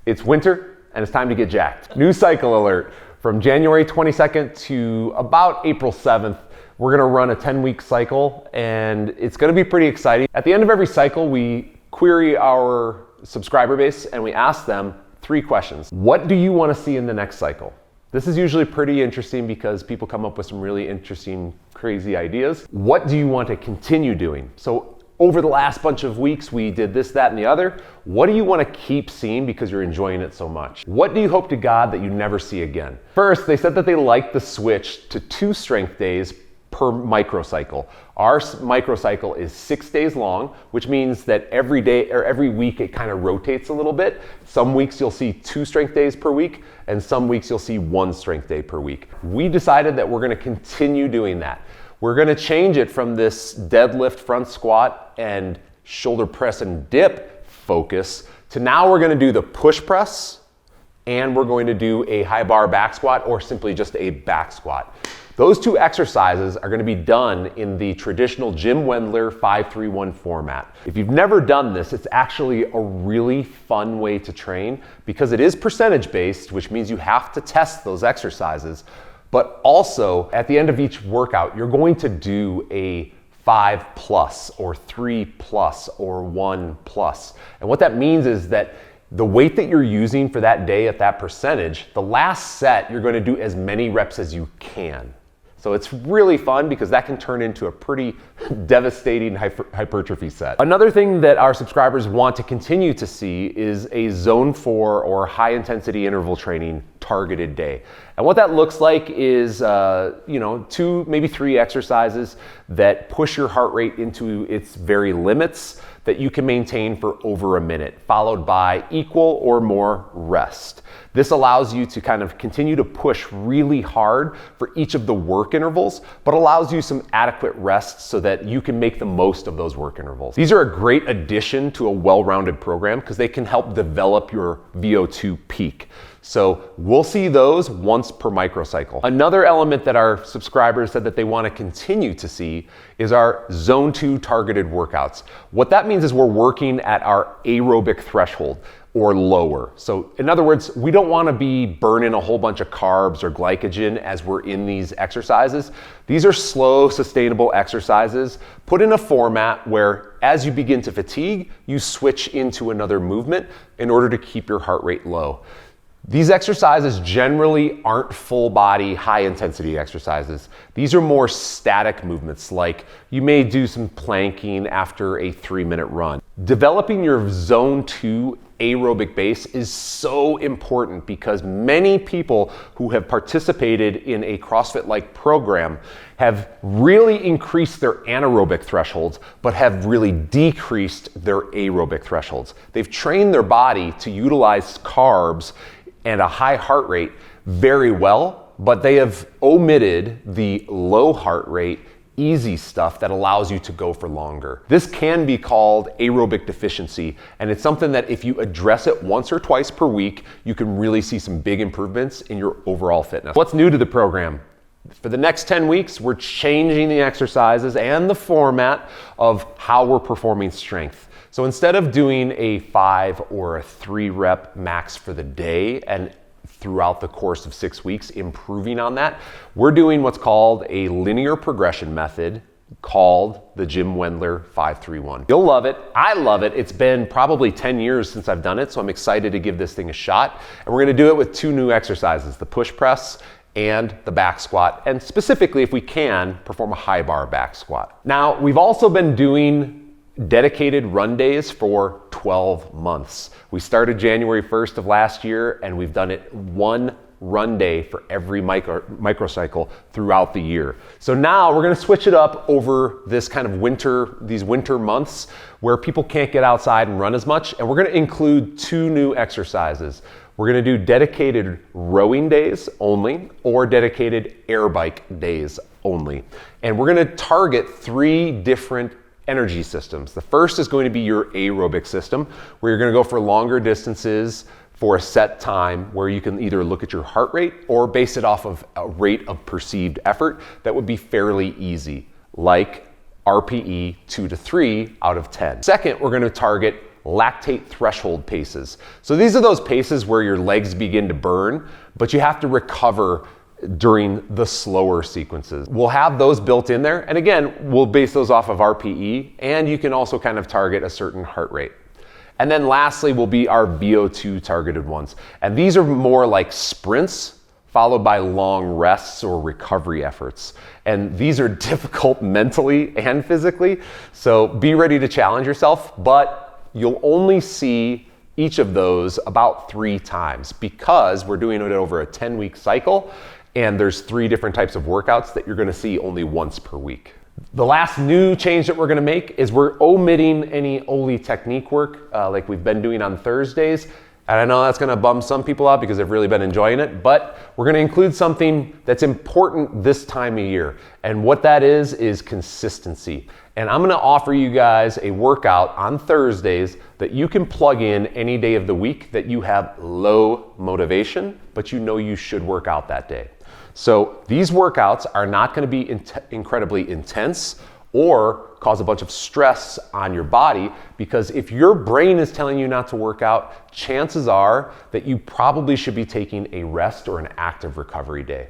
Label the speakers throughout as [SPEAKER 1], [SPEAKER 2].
[SPEAKER 1] It's winter and it's time to get jacked. New cycle alert. From January 22nd to about April 7th, we're gonna run a 10-week cycle and it's gonna be pretty exciting. At the end of every cycle, we query our subscriber base and we ask them 3 questions. What do you wanna see in the next cycle? This is usually pretty interesting because people come up with some really interesting, crazy ideas. What do you want to continue doing? So over the last bunch of weeks, we did this, that, and the other. What do you want to keep seeing because you're enjoying it so much? What do you hope to God that you never see again? First, they said that they liked the switch to 2 strength days per microcycle. Our microcycle is 6 days long, which means that every day or every week it kind of rotates a little bit. Some weeks you'll see 2 strength days per week, and some weeks you'll see 1 strength day per week. We decided that we're going to continue doing that. We're going to change it from this deadlift front squat and shoulder press and dip focus to now we're going to do the push press and we're going to do a high bar back squat or simply just a back squat. Those 2 exercises are going to be done in the traditional Jim Wendler 5-3-1 format. If you've never done this, it's actually a really fun way to train because it is percentage based, which means you have to test those exercises. But also, at the end of each workout, you're going to do a 5+ or 3+ or 1+. And what that means is that the weight that you're using for that day at that percentage, the last set, you're going to do as many reps as you can. So it's really fun because that can turn into a pretty devastating hypertrophy set. Another thing that our subscribers want to continue to see is a zone 4 or high intensity interval training targeted day. And what that looks like is 2, maybe 3 exercises that push your heart rate into its very limits that you can maintain for over a minute, followed by equal or more rest. This allows you to kind of continue to push really hard for each of the work intervals, but allows you some adequate rest so that you can make the most of those work intervals. These are a great addition to a well-rounded program because they can help develop your VO2 peak. So we'll see those once per microcycle. Another element that our subscribers said that they want to continue to see is our zone 2 targeted workouts. What that means is we're working at our aerobic threshold or lower. So in other words, we don't want to be burning a whole bunch of carbs or glycogen as we're in these exercises. These are slow, sustainable exercises put in a format where as you begin to fatigue, you switch into another movement in order to keep your heart rate low. These exercises generally aren't full body, high intensity exercises. These are more static movements, like you may do some planking after a 3-minute run. Developing your zone 2 aerobic base is so important because many people who have participated in a CrossFit-like program have really increased their anaerobic thresholds, but have really decreased their aerobic thresholds. They've trained their body to utilize carbs and a high heart rate very well, but they have omitted the low heart rate, easy stuff that allows you to go for longer. This can be called aerobic deficiency, and it's something that if you address it once or twice per week, you can really see some big improvements in your overall fitness. What's new to the program? For the next 10 weeks, we're changing the exercises and the format of how we're performing strength. So instead of doing a 5 or a 3 rep max for the day and throughout the course of 6 weeks, improving on that, we're doing what's called a linear progression method called the Jim Wendler 5-3-1. You'll love it. I love it. It's been probably 10 years since I've done it, so I'm excited to give this thing a shot. And we're going to do it with 2 new exercises, the push press and the back squat, and specifically, if we can, perform a high bar back squat. Now, we've also been doing dedicated run days for 12 months. We started January 1st of last year, and we've done it 1 run day for every microcycle throughout the year. So now we're going to switch it up over this kind of these winter months where people can't get outside and run as much, and we're going to include 2 new exercises. We're going to do dedicated rowing days only or dedicated air bike days only. And we're going to target 3 different energy systems. The first is going to be your aerobic system, where you're going to go for longer distances for a set time, where you can either look at your heart rate or base it off of a rate of perceived effort that would be fairly easy, like RPE 2 to 3 out of 10. Second, we're going to target lactate threshold paces. So these are those paces where your legs begin to burn, but you have to recover during the slower sequences. We'll have those built in there. And again, we'll base those off of RPE, and you can also kind of target a certain heart rate. And then lastly will be our VO2 targeted ones. And these are more like sprints followed by long rests or recovery efforts. And these are difficult mentally and physically. So be ready to challenge yourself, but you'll only see each of those about 3 times because we're doing it over a 10-week cycle, and there's 3 different types of workouts that you're gonna see only once per week. The last new change that we're gonna make is we're omitting any Oli technique work like we've been doing on Thursdays. And I know that's gonna bum some people out because they've really been enjoying it, but we're gonna include something that's important this time of year. And what that is consistency. And I'm gonna offer you guys a workout on Thursdays that you can plug in any day of the week that you have low motivation, but you know you should work out that day. So these workouts are not gonna be incredibly intense or cause a bunch of stress on your body, because if your brain is telling you not to work out, chances are that you probably should be taking a rest or an active recovery day.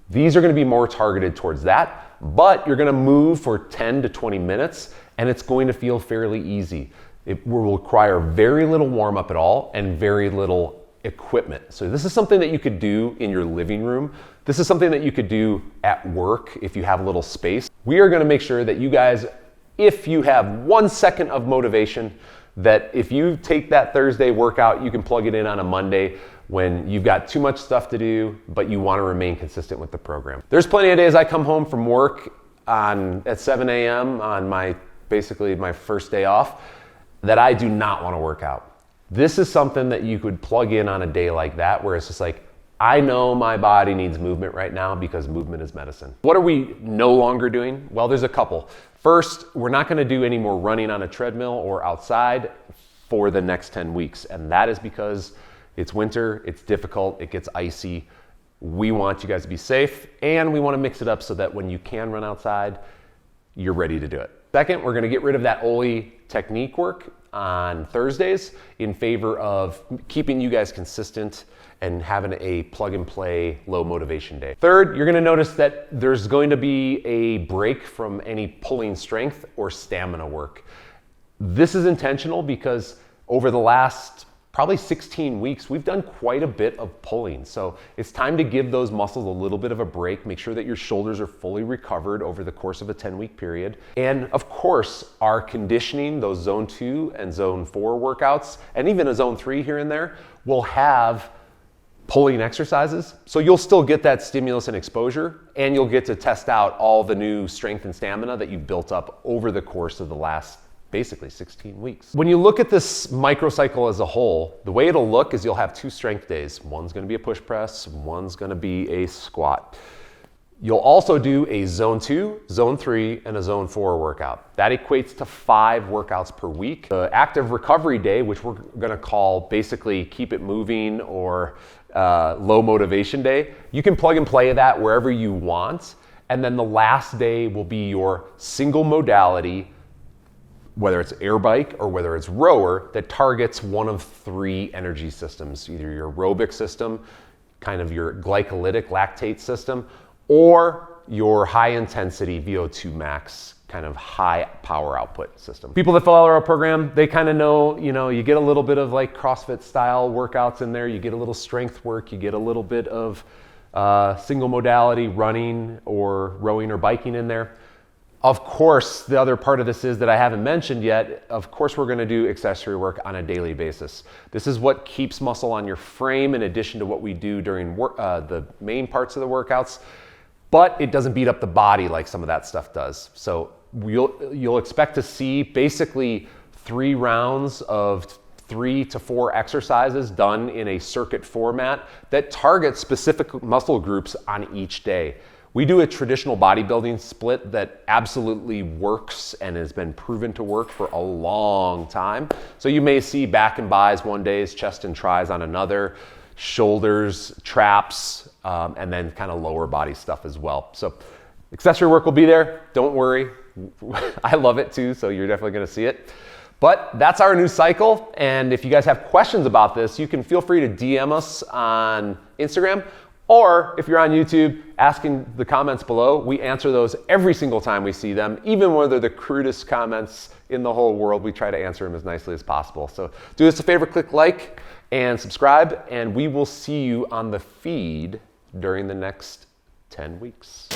[SPEAKER 1] These are gonna be more targeted towards that, but you're gonna move for 10 to 20 minutes and it's going to feel fairly easy. It will require very little warm up at all and very little equipment. So this is something that you could do in your living room. This is something that you could do at work if you have a little space. We are gonna make sure that you guys, if you have 1 second of motivation, that if you take that Thursday workout, you can plug it in on a Monday when you've got too much stuff to do, but you wanna remain consistent with the program. There's plenty of days I come home from work at 7 a.m. on basically my first day off that I do not wanna work out. This is something that you could plug in on a day like that where it's just like, I know my body needs movement right now because movement is medicine. What are we no longer doing? Well, there's a couple. First, we're not gonna do any more running on a treadmill or outside for the next 10 weeks. And that is because it's winter, it's difficult, it gets icy. We want you guys to be safe, and we wanna mix it up so that when you can run outside, you're ready to do it. Second, we're gonna get rid of that Oli technique work on Thursdays in favor of keeping you guys consistent and having a plug and play low motivation day. Third, you're gonna notice that there's going to be a break from any pulling strength or stamina work. This is intentional because over the last probably 16 weeks, we've done quite a bit of pulling. So it's time to give those muscles a little bit of a break, make sure that your shoulders are fully recovered over the course of a 10-week period. And of course, our conditioning, those zone 2 and zone 4 workouts, and even a zone 3 here and there, will have pulling exercises. So you'll still get that stimulus and exposure, and you'll get to test out all the new strength and stamina that you've built up over the course of the last basically 16 weeks. When you look at this microcycle as a whole, the way it'll look is you'll have 2 strength days. One's gonna be a push press, one's gonna be a squat. You'll also do a zone 2, zone 3, and a zone 4 workout. That equates to 5 workouts per week. The active recovery day, which we're gonna call basically keep it moving or low motivation day, you can plug and play that wherever you want. And then the last day will be your single modality, whether it's air bike or whether it's rower, that targets one of 3 energy systems, either your aerobic system, kind of your glycolytic lactate system, or your high intensity VO2 max, kind of high power output system. People that follow our program, they kind of know, you get a little bit of like CrossFit style workouts in there, you get a little strength work, you get a little bit of single modality running or rowing or biking in there. Of course, the other part of this is that I haven't mentioned yet, of course we're gonna do accessory work on a daily basis. This is what keeps muscle on your frame in addition to what we do during the main parts of the workouts, but it doesn't beat up the body like some of that stuff does. So you'll expect to see basically 3 rounds of 3 to 4 exercises done in a circuit format that target specific muscle groups on each day. We do a traditional bodybuilding split that absolutely works and has been proven to work for a long time. So you may see back and bis one day, chest and tris on another, shoulders, traps, and then kind of lower body stuff as well. So accessory work will be there, don't worry. I love it too, so you're definitely gonna see it. But that's our new cycle, and if you guys have questions about this, you can feel free to DM us on Instagram, or if you're on YouTube, ask in the comments below. We answer those every single time we see them, even when they're the crudest comments in the whole world. We try to answer them as nicely as possible. So do us a favor, click like and subscribe, and we will see you on the feed during the next 10 weeks.